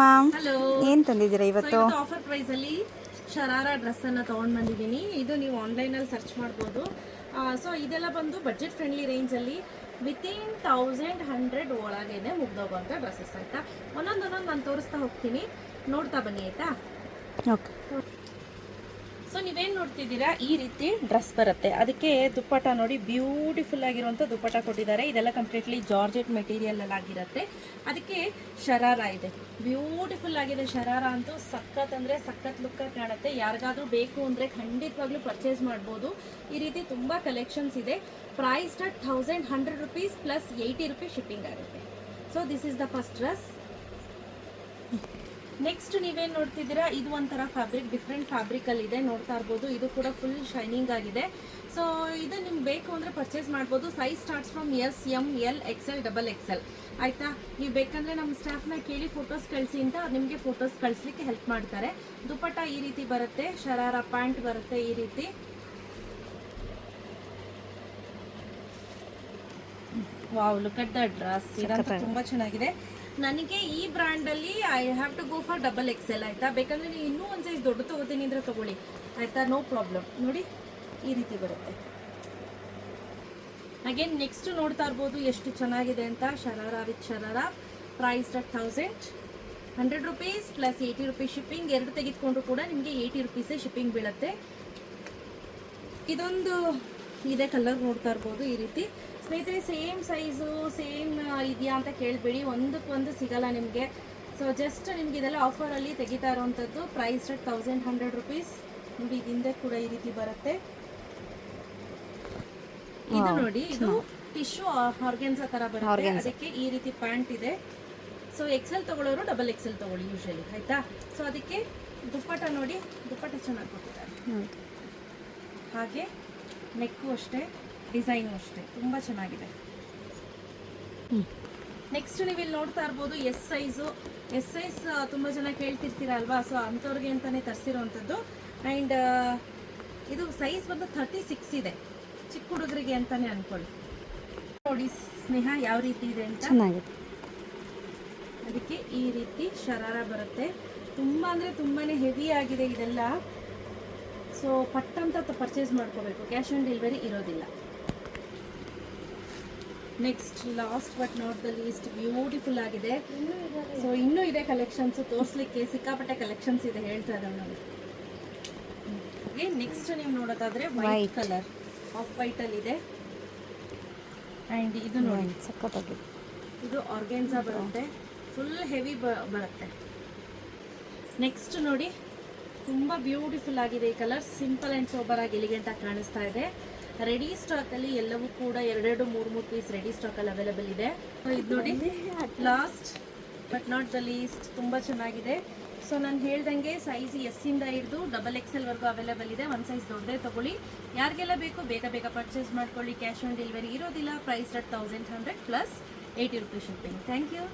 Ma'am. Hello, ಏನು ತಂದಿದ್ದೀರಾ ಇವತ್ತು? Offer price ಅಲ್ಲಿ ಶರಾರಾ ಡ್ರೆಸ್ ಅನ್ನ ತಗೊಂಡ್ ಬಂದಿದ್ದೀನಿ. ಇದು ನೀವು ಆನ್ಲೈನ್ ಅಲ್ಲಿ ಸರ್ಚ್ ಮಾಡ್ಬೋದು. ಸೊ ಇದೆಲ್ಲ ಬಂದು ಬಜೆಟ್ ಫ್ರೆಂಡ್ಲಿ ರೇಂಜ್ ಅಲ್ಲಿ ವಿತಿನ್ 1100 ಒಳಗೇನೆ ಮುಗ್ದೋಗುವಂಥ ಡ್ರೆಸ್ಸಸ್ ಆಯ್ತಾ. ಒಂದೊಂದೊಂದೊಂದು ನಾನು ತೋರಿಸ್ತಾ ಹೋಗ್ತೀನಿ, ನೋಡ್ತಾ ಬನ್ನಿ ಆಯ್ತಾ. ಓಕೆ. ಸೊ ನೀವೇನು ನೋಡ್ತಿದ್ದೀರಾ, ಈ ರೀತಿ ಡ್ರೆಸ್ ಬರುತ್ತೆ. ಅದಕ್ಕೆ ದುಪ್ಪಟ ನೋಡಿ, ಬ್ಯೂಟಿಫುಲ್ ಆಗಿರುವಂಥ ದುಪ್ಪಟ ಕೊಟ್ಟಿದ್ದಾರೆ. ಇದೆಲ್ಲ ಕಂಪ್ಲೀಟ್ಲಿ ಜಾರ್ಜೆಟ್ ಮೆಟೀರಿಯಲ್ ಅಲ್ಲಿ ಆಗಿರುತ್ತೆ. ಅದಕ್ಕೆ ಶರಾರ ಇದೆ, ಬ್ಯೂಟಿಫುಲ್ ಆಗಿದೆ. ಶರಾರ ಅಂತೂ ಸಖತ್ ಅಂದರೆ ಸಖತ್ ಲುಕ್ ಕಾಣುತ್ತೆ. ಯಾರಿಗಾದ್ರೂ ಬೇಕು ಅಂದರೆ ಖಂಡಿತವಾಗ್ಲೂ ಪರ್ಚೇಸ್ ಮಾಡ್ಬೋದು. ಈ ರೀತಿ ತುಂಬ ಕಲೆಕ್ಷನ್ಸ್ ಇದೆ. Price start 1100 rupees plus 80 rupees shipping ಆಗುತ್ತೆ. So this is the first dress. Next ನೀವೇನು ನೋಡ್ತಿದ್ದೀರಾ, ಇದು ಒಂಥರ ಫ್ಯಾಬ್ರಿಕ್, ಡಿಫ್ರೆಂಟ್ ಫ್ಯಾಬ್ರಿಕಲ್ಲಿ ಇದೆ, ನೋಡ್ತಾ ಇರ್ಬೋದು. ಇದು ಕೂಡ ಫುಲ್ ಶೈನಿಂಗ್ ಆಗಿದೆ. ಸೊ ಇದು ನಿಮ್ಗೆ ಬೇಕು ಅಂದರೆ ಪರ್ಚೇಸ್ ಮಾಡ್ಬೋದು. Size starts from S, M, L, XL, XXL ಆಯಿತಾ. ನೀವು ಬೇಕಂದರೆ ನಮ್ಮ ಸ್ಟಾಫ್ನ ಕೇಳಿ ಫೋಟೋಸ್ ಕಳಿಸಿ ಅಂತ ನಿಮಗೆ ಫೋಟೋಸ್ ಕಳಿಸ್ಲಿಕ್ಕೆ ಹೆಲ್ಪ್ ಮಾಡ್ತಾರೆ. ದುಪ್ಪಟ್ಟ ಈ ರೀತಿ ಬರುತ್ತೆ, ಶರಾರ ಪ್ಯಾಂಟ್ ಬರುತ್ತೆ ಈ ರೀತಿ. Wow, look at the dress. ಇದಂತೂ ತುಂಬ ಚೆನ್ನಾಗಿದೆ. ನನಗೆ ಈ ಬ್ರ್ಯಾಂಡಲ್ಲಿ I have to go for XXL ಆಯಿತಾ. ಬೇಕಂದರೆ ನೀವು ಇನ್ನೂ ಒಂದು ಸೈಜ್ ದೊಡ್ಡ ತೊಗೋತೀನಿ ಅಂದರೆ ತೊಗೊಳ್ಳಿ ಆಯಿತಾ, ನೋ ಪ್ರಾಬ್ಲಮ್. ನೋಡಿ ಈ ರೀತಿ ಬರುತ್ತೆ. ಅಗೇನ್ ನೆಕ್ಸ್ಟ್ ನೋಡ್ತಾ ಇರ್ಬೋದು ಎಷ್ಟು ಚೆನ್ನಾಗಿದೆ ಅಂತ. Sharara with sharara, price at 1100 rupees plus 80 rupees shipping. ಎರಡು ತೆಗೆದುಕೊಂಡ್ರು ಕೂಡ ನಿಮಗೆ 80 rupees ಶಿಪ್ಪಿಂಗ್ ಬೀಳುತ್ತೆ. ಇದೊಂದು ಇದೆ ಕಲರ್, ನೋಡ್ತಾ ಇರ್ಬೋದು ಈ ರೀತಿ. ಸ್ನೇಹಿತರೆ, ಸೇಮ್ ಸೈಜು ಸೇಮ್ ಇದೆಯಾ ಅಂತ ಕೇಳಬೇಡಿ, ಒಂದಕ್ಕೊಂದು ಸಿಗಲ್ಲ ನಿಮಗೆ. ಸೊ ಜಸ್ಟ್ ನಿಮ್ಗೆ ಇದೆಲ್ಲ ಆಫರಲ್ಲಿ ತೆಗಿತಾ ಇರೋವಂಥದ್ದು. Price at 1100 rupees. ನೋಡಿ ಹಿಂದೆ ಕೂಡ ಈ ರೀತಿ ಬರುತ್ತೆ. ಇದು ನೋಡಿ, ಇದು ಟಿಶ್ಯೂ ಆರ್ಗೆನ್ಸಾ ಥರ ಬರುತ್ತೆ. ಅದಕ್ಕೆ ಈ ರೀತಿ ಪ್ಯಾಂಟ್ ಇದೆ. ಸೊ XL ತಗೊಳ್ಳೋರು XXL ತಗೊಳ್ಳಿ ಯೂಶಲಿ ಆಯಿತಾ. ಸೊ ಅದಕ್ಕೆ ದುಪ್ಪಟ ನೋಡಿ, ದುಪ್ಪಟ ಚೆನ್ನಾಗಿ ಕೊಟ್ಟಿದ್ದಾರೆ. ಹಾಗೆ ನೆಕ್ಕು ಅಷ್ಟೇ, ಡಿಸೈನು ಅಷ್ಟೇ ತುಂಬ ಚೆನ್ನಾಗಿದೆ. ನೆಕ್ಸ್ಟ್ ನೀವು ಇಲ್ಲಿ ನೋಡ್ತಾ ಇರ್ಬೋದು ಎಸ್ ಸೈಜು. ಎಸ್ ಸೈಜ್ ತುಂಬ ಜನ ಕೇಳ್ತಿರ್ತೀರ ಅಲ್ವಾ, ಸೊ ಅಂಥವ್ರಿಗೆ ಅಂತಲೇ ತರಿಸಿರೋವಂಥದ್ದು. ಆ್ಯಂಡ್ ಇದು ಸೈಜ್ ಬಂದು 36 ಇದೆ, ಚಿಕ್ಕ ಹುಡುಗರಿಗೆ ಅಂತಲೇ ಅಂದ್ಕೊಳ್ಳಿ. ನೋಡಿ ಸ್ನೇಹ ಯಾವ ರೀತಿ ಇದೆ ಅಂತ. ಚೆನ್ನಾಗಿದೆ. ಅದಕ್ಕೆ ಈ ರೀತಿ ಶರಾರ ಬರುತ್ತೆ. ತುಂಬ ಅಂದರೆ ತುಂಬಾ ಹೆವಿ ಆಗಿದೆ ಇದೆಲ್ಲ. ಸೊ ಪಟ್ಟಂತ ಪರ್ಚೇಸ್ ಮಾಡ್ಕೋಬೇಕು, ಕ್ಯಾಶ್ ಆನ್ ಡೆಲಿವರಿ ಇರೋದಿಲ್ಲ. Next last but not the least, beautiful ಆಗಿದೆ. ಸೊ ಇನ್ನೂ ಇದೆ ಕಲೆಕ್ಷನ್ಸ್ ತೋರಿಸ್ಲಿಕ್ಕೆ, ಸಿಕ್ಕಾಪಟ್ಟೆ ಕಲೆಕ್ಷನ್ಸ್ ಇದೆ ಹೇಳ್ತಾ ಇದ್ದಾವೆ ನಾವು. ನೆಕ್ಸ್ಟ್ ನೀವು ನೋಡೋದಾದ್ರೆ ವೈಟ್ ಕಲರ್, ಆಫ್ ವೈಟ್ ಅಲ್ಲಿ ಇದೆ. ಆ್ಯಂಡ್ ಇದು ನೋಡಿ ಸಖತ್ತಾಗಿದೆ. ಇದು ಆರ್ಗೆನ್ಸಾ ಬರುತ್ತೆ, ಫುಲ್ ಹೆವಿ ಬರುತ್ತೆ. ನೆಕ್ಸ್ಟ್ ನೋಡಿ, ತುಂಬ ಬ್ಯೂಟಿಫುಲ್ ಆಗಿದೆ ಈ ಕಲರ್. ಸಿಂಪಲ್ ಆ್ಯಂಡ್ ಸೋಬರ್ ಆಗಿ ಎಲಿಗೆಂಟ್ ಆಗಿ ಕಾಣಿಸ್ತಾ ಇದೆ. ರೆಡಿ ಸ್ಟಾಕಲ್ಲಿ ಎಲ್ಲವೂ ಕೂಡ 2-3 ಪೀಸ್ ರೆಡಿ ಸ್ಟಾಕಲ್ಲಿ ಅವೈಲೇಬಲ್ ಇದೆ. ಇದು ನೋಡಿ last but not the least, ತುಂಬ ಚೆನ್ನಾಗಿದೆ. ಸೊ ನಾನು ಹೇಳ್ದಂಗೆ ಸೈಜ್ ಎಸ್ ಇಂದ ಹಿಡಿದು XXL ವರೆಗೂ ಅವೈಲೇಬಲ್ ಇದೆ. ಒಂದು ಸೈಜ್ ದೊಡ್ಡದೇ ತೊಗೊಳ್ಳಿ. ಯಾರಿಗೆಲ್ಲ ಬೇಕು ಬೇಗ ಬೇಗ ಪರ್ಚೇಸ್ ಮಾಡ್ಕೊಳ್ಳಿ. ಕ್ಯಾಶ್ ಆನ್ ಡೆಲಿವರಿ ಇರೋದಿಲ್ಲ. Price at 1100 plus 80 rupees shipping. Thank you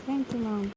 ma'am.